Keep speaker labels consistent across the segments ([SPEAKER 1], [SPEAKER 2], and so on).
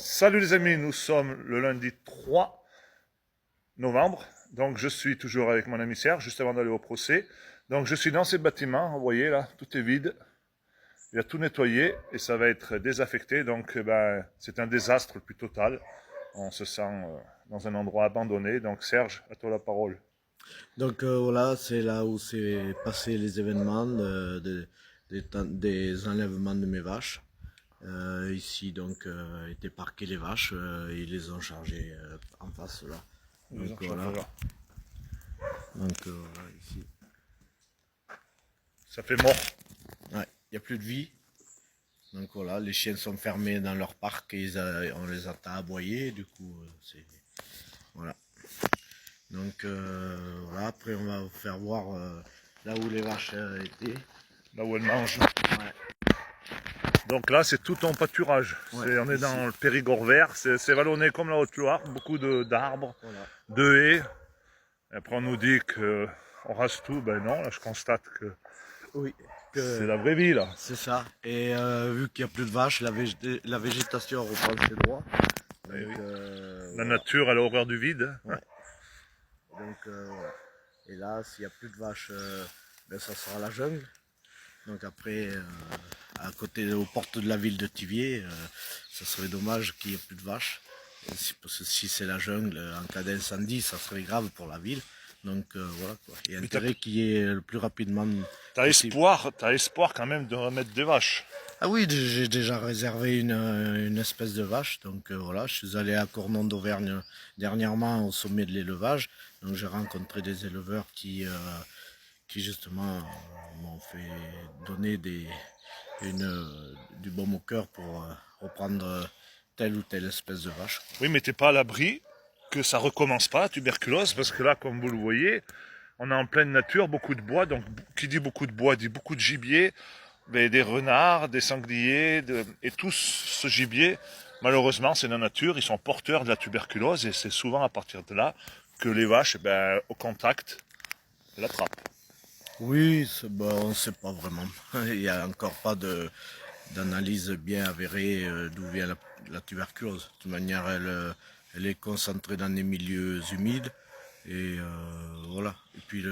[SPEAKER 1] Salut les amis, nous sommes le lundi 3 novembre. Donc je suis toujours avec mon ami Serge, juste avant d'aller au procès. Donc je suis dans ces bâtiments, vous voyez là, tout est vide. Il a tout nettoyé et ça va être désaffecté. Donc c'est un désastre le plus total. On se sent dans un endroit abandonné. Donc Serge, à toi la parole.
[SPEAKER 2] Donc voilà, c'est là où s'est passé les événements des enlèvements de mes vaches. Ici donc étaient parquées les vaches, ils les ont chargées en face là. Donc voilà, voilà ici.
[SPEAKER 1] Ça fait mort.
[SPEAKER 2] Ouais, il n'y a plus de vie. Donc voilà, les chiens sont fermés dans leur parc et on les a aboyés, du coup c'est voilà. Donc voilà, après on va vous faire voir là où les vaches étaient.
[SPEAKER 1] Là où elles mangent.
[SPEAKER 2] Ouais.
[SPEAKER 1] Donc là, c'est tout en pâturage.
[SPEAKER 2] Ouais,
[SPEAKER 1] on est
[SPEAKER 2] ici.
[SPEAKER 1] dans le Périgord vert. C'est vallonné comme la Haute-Loire. Beaucoup d'arbres,
[SPEAKER 2] Voilà.
[SPEAKER 1] de haies. Et après, on nous dit qu'on rase tout. Ben non, là, je constate que
[SPEAKER 2] Oui,
[SPEAKER 1] c'est la vraie vie, là.
[SPEAKER 2] c'est ça. Et vu qu'il n'y a plus de vaches, la végétation reprend ses droits.
[SPEAKER 1] Eh
[SPEAKER 2] Donc,
[SPEAKER 1] oui. La
[SPEAKER 2] voilà.
[SPEAKER 1] nature, elle a horreur du vide.
[SPEAKER 2] Ouais. Donc, voilà. Et là, s'il n'y a plus de vaches, ben, ça sera la jungle. Donc après, à côté, aux portes de la ville de Thiviers, ça serait dommage qu'il n'y ait plus de vaches. Parce que si c'est la jungle, en cas d'incendie, ça serait grave pour la ville. Donc voilà quoi. Il y a
[SPEAKER 1] Mais
[SPEAKER 2] intérêt qu'il y ait le plus rapidement possible.
[SPEAKER 1] t'as espoir quand même de remettre des vaches.
[SPEAKER 2] Ah oui, j'ai déjà réservé une espèce de vache. Donc voilà, je suis allé à Cornon d'Auvergne dernièrement au sommet de l'élevage. Donc j'ai rencontré des éleveurs qui justement m'ont fait donner du baume au cœur pour reprendre telle ou telle espèce de vache.
[SPEAKER 1] Oui, mais t'es pas à l'abri que ça recommence pas, la tuberculose, parce que là, comme vous le voyez, on est en pleine nature, beaucoup de bois. Donc, qui dit beaucoup de bois dit beaucoup de gibier. Mais des renards, des sangliers, et tout ce gibier, malheureusement, c'est la nature, ils sont porteurs de la tuberculose et c'est souvent à partir de là que les vaches, au contact, l'attrapent.
[SPEAKER 2] Oui, on ne sait pas vraiment. Il n'y a encore pas d'analyse bien avérée d'où vient la tuberculose. De toute manière, elle est concentrée dans des milieux humides. Et voilà. Et puis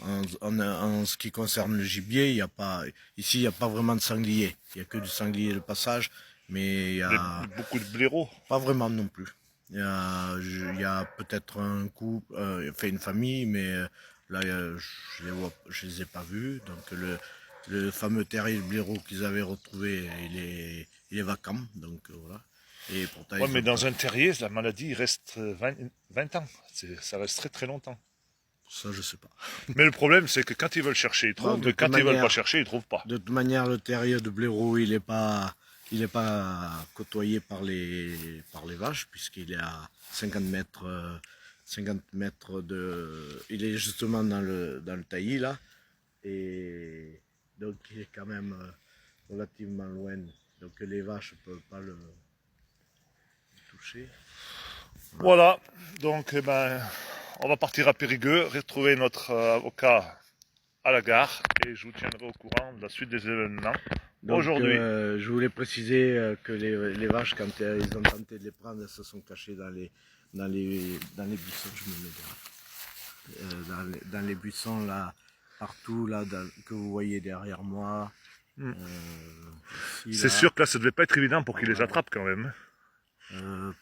[SPEAKER 2] en ce qui concerne le gibier, il y a pas, ici il n'y a pas vraiment de sanglier. Il n'y a que du sanglier de passage, mais il y a
[SPEAKER 1] Beaucoup de blaireaux.
[SPEAKER 2] pas vraiment non plus. Il y a peut-être un couple, fait une famille, mais là je les ai pas vus. Donc le fameux terrier de blaireau qu'ils avaient retrouvé, il est vacant. Donc voilà. Et pourtant
[SPEAKER 1] Ouais,
[SPEAKER 2] ils
[SPEAKER 1] mais
[SPEAKER 2] ont pas.
[SPEAKER 1] dans un terrier, la maladie il reste 20 ans. Ça reste très très longtemps.
[SPEAKER 2] Ça je sais pas.
[SPEAKER 1] Mais le problème, c'est que quand ils veulent chercher, ils
[SPEAKER 2] Bon,
[SPEAKER 1] trouvent, mais quand ils veulent pas chercher, ils trouvent pas.
[SPEAKER 2] de toute manière, le terrier de blaireau, il est pas côtoyé par les vaches, puisqu'il est à 50 mètres, 50 mètres il est justement dans le taillis, là. Et donc, il est quand même relativement loin. Donc, les vaches ne peuvent pas le toucher.
[SPEAKER 1] Voilà, donc on va partir à Périgueux, retrouver notre avocat à la gare et je vous tiendrai au courant de la suite des événements.
[SPEAKER 2] Donc,
[SPEAKER 1] Aujourd'hui,
[SPEAKER 2] je voulais préciser que les vaches, quand ils ont tenté de les prendre, elles se sont cachées dans les buissons, je me mets dans les buissons, là, partout, là, que vous voyez derrière moi. Ici,
[SPEAKER 1] c'est
[SPEAKER 2] là,
[SPEAKER 1] sûr que là, ça devait pas être évident pour qu'ils les
[SPEAKER 2] voilà.
[SPEAKER 1] attrapent quand même.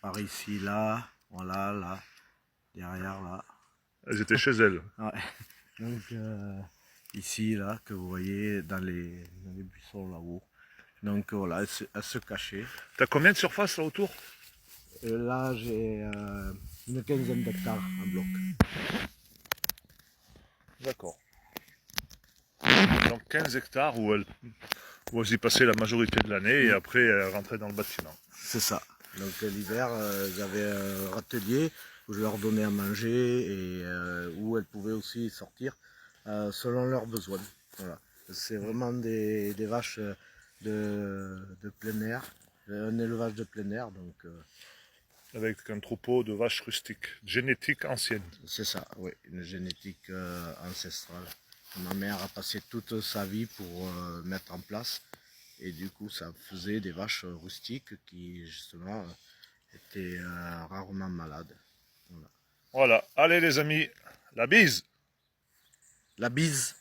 [SPEAKER 2] Par ici, là, voilà, là, derrière, là.
[SPEAKER 1] Elles étaient chez elles.
[SPEAKER 2] Ouais. Donc, ici, là, que vous voyez dans les buissons là-haut. Donc voilà, à se cacher.
[SPEAKER 1] T'as combien de surface là autour?
[SPEAKER 2] Là, j'ai une quinzaine d'hectares en bloc.
[SPEAKER 1] D'accord. Donc 15 hectares où elles y passaient la majorité de l'année et après elles rentraient dans le bâtiment.
[SPEAKER 2] C'est ça. Donc l'hiver, j'avais un râtelier où je leur donnais à manger et où elles pouvaient aussi sortir selon leurs besoins. Voilà. C'est vraiment des vaches de plein air, un élevage de plein air. Donc
[SPEAKER 1] Avec un troupeau de vaches rustiques, génétique ancienne.
[SPEAKER 2] c'est ça, oui, une génétique ancestrale. Ma mère a passé toute sa vie pour mettre en place. Et du coup, ça faisait des vaches rustiques qui, justement, étaient rarement malades. Voilà.
[SPEAKER 1] Voilà. Allez les amis, la bise.
[SPEAKER 2] La bise.